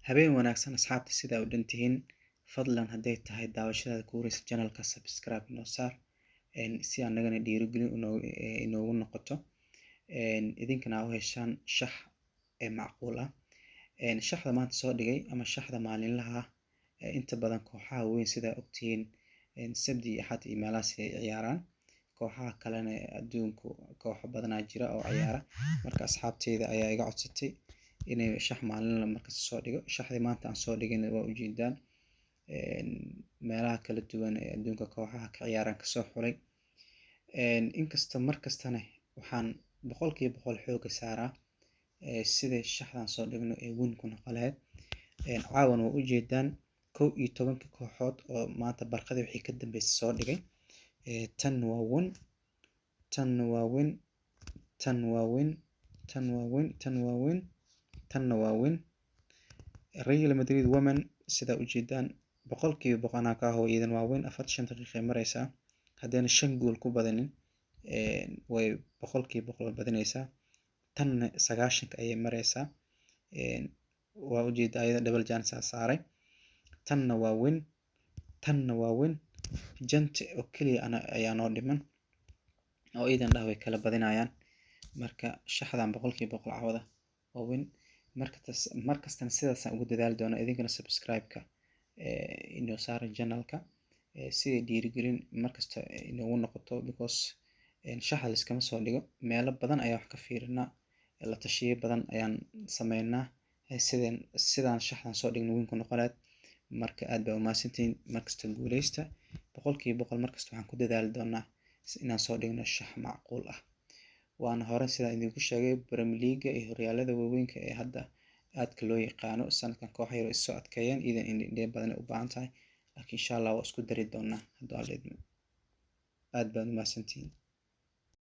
Habeen wanaagsan asxaabta sida u dhantihiin fadlan hadday tahay daawashadaada ku wareysa channelka subscribe inoo saar si aan nagana dhiirigelin inoogu noqoto idinkana u heshaan shax macquul ah shaxda maanta soo dhigay ama shaxda maalinlaha inta badan kooxaha weyn sida ogtihiin sabti iyo axad iyo meelahaas ay ciyaaraan kooxaha kalena adduunku kooxo badanaa jira oo ciyaara marka asxaabteyda ayaa iga codsatay inay shax maalinla markasta soo dhigo shaxdii maanta aan soo dhigayna waa ujeedaan meelaha kala duwan ee adduunka kooxaha ka ciyaaraan kasoo xulay inkasta markastana waxaan boqolkiiba boqol xooga saaraa sida shaxdan soo dhigno ee win ku noqon lahayd caawan waa ujeedaan 11 kooxood oo maanta barqadii wixii ka dambeysay soo dhigay tan waa win tan waa win tan waa win tan waa win tan waa win tanna waa win Real Madrid women sida ujeedaan boqolkiiba boqolna ka hoo iidan waa win 45 daqiiqo maraysaa haddana 5 gool ku badanin way boqolkiiba boqol badanaysaa tanna 90 ayay maraysaa waa ujeedaa ayada double chance saaray tanna waa win tanna waa win jante oo kaliya ayaa noo dhiman oo iidan dhaw way kala badinayaan marka shaxdan boqolkiiba boqol cawada oo win markastana sidaas aan ugu dadaali doonaa idinkana subscribe-ka inoo saara channelka si dhiirigelin markasta inoogu noqoto because shaxda la iskama soo dhigo meelo badan ayaa wax ka fiirinaa la tashiyo badan ayaan sameynaa sidaan shaxdan soo dhigno win ku noqonaad marka aad baa umahadsantihiin markasta guuleysta boqolkiiba boqol markasta waxaan ku dadaali doonaa inaan soo dhigno shax macquul ah waana hore sidaan idinku sheegay Premier League iyo horyaalada waaweynka ee hadda aadka loo yaqaano sanadkan kooxo yar soo adkeeyeen iidan indhe badan u baahan tahay laakiin insha Allah waa isku dari doonaa haddii aad baan umahadsantihiin